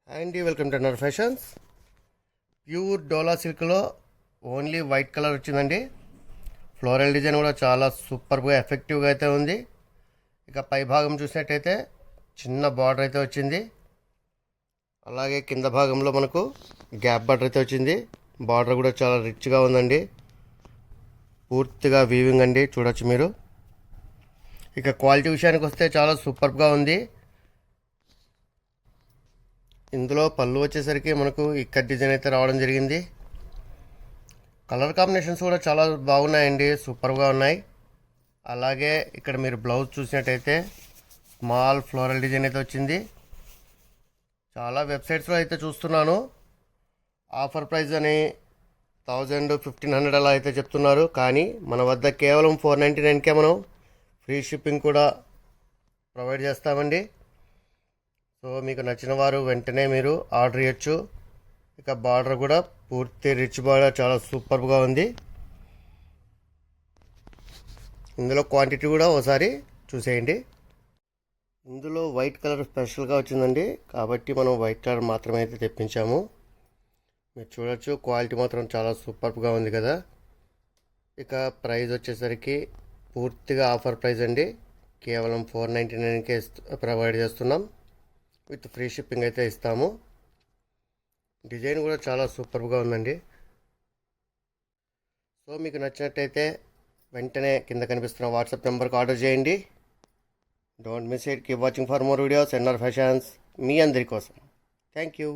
And welcome to Anar fashions. Pure డోలా సిల్క్లో only white colour వచ్చిందండి. ఫ్లోరల్ డిజైన్ కూడా చాలా సూపర్గా ఎఫెక్టివ్గా అయితే ఉంది. ఇక పై భాగం చూసినట్టయితే చిన్న బార్డర్ అయితే వచ్చింది. అలాగే కింద భాగంలో మనకు గ్యాప్ బార్డర్ అయితే వచ్చింది. బార్డర్ కూడా చాలా రిచ్గా ఉందండి. పూర్తిగా వీవింగ్ అండి, చూడొచ్చు మీరు. ఇక క్వాలిటీ విషయానికి వస్తే చాలా సూపర్గా ఉంది. ఇందులో పళ్ళు వచ్చేసరికి మనకు ఇక్కత్ డిజైన్ అయితే రావడం జరిగింది. కలర్ కాంబినేషన్స్ కూడా చాలా బాగున్నాయండి, సూపర్గా ఉన్నాయి. అలాగే ఇక్కడ మీరు బ్లౌజ్ చూసినట్టయితే స్మాల్ ఫ్లోరల్ డిజైన్ అయితే వచ్చింది. చాలా వెబ్సైట్స్లో అయితే చూస్తున్నాను ఆఫర్ ప్రైస్ అని 1000-1500 అలా అయితే చెప్తున్నారు. కానీ మన వద్ద కేవలం 499కే మనం ఫ్రీ షిప్పింగ్ కూడా ప్రొవైడ్ చేస్తామండి. సో మీకు నచ్చిన వారు వెంటనే మీరు ఆర్డర్ చేయొచ్చు. ఇక బార్డర్ కూడా పూర్తి రిచ్ బార్డర్, చాలా సూపర్గా ఉంది. ఇందులో క్వాంటిటీ కూడా ఒకసారి చూసేయండి. ఇందులో వైట్ కలర్ స్పెషల్గా వచ్చిందండి, కాబట్టి మనం వైట్ కలర్ మాత్రమే అయితే తెప్పించాము. మీరు చూడొచ్చు, క్వాలిటీ మాత్రం చాలా సూపర్గా ఉంది కదా. ఇక ప్రైస్ వచ్చేసరికి పూర్తిగా ఆఫర్ ప్రైస్ అండి. కేవలం 499కే ప్రొవైడ్ చేస్తున్నాం. విత్ ఫ్రీ షిప్పింగ్ అయితే ఇస్తాము. డిజైన్ కూడా చాలా సూపర్గా ఉందండి. సో మీకు నచ్చినట్టయితే వెంటనే కింద కనిపిస్తున్న వాట్సాప్ నెంబర్కి ఆర్డర్ చేయండి. Don't miss it. Keep watching for more videos. NR fashions మీ అందరి కోసం. Thank you.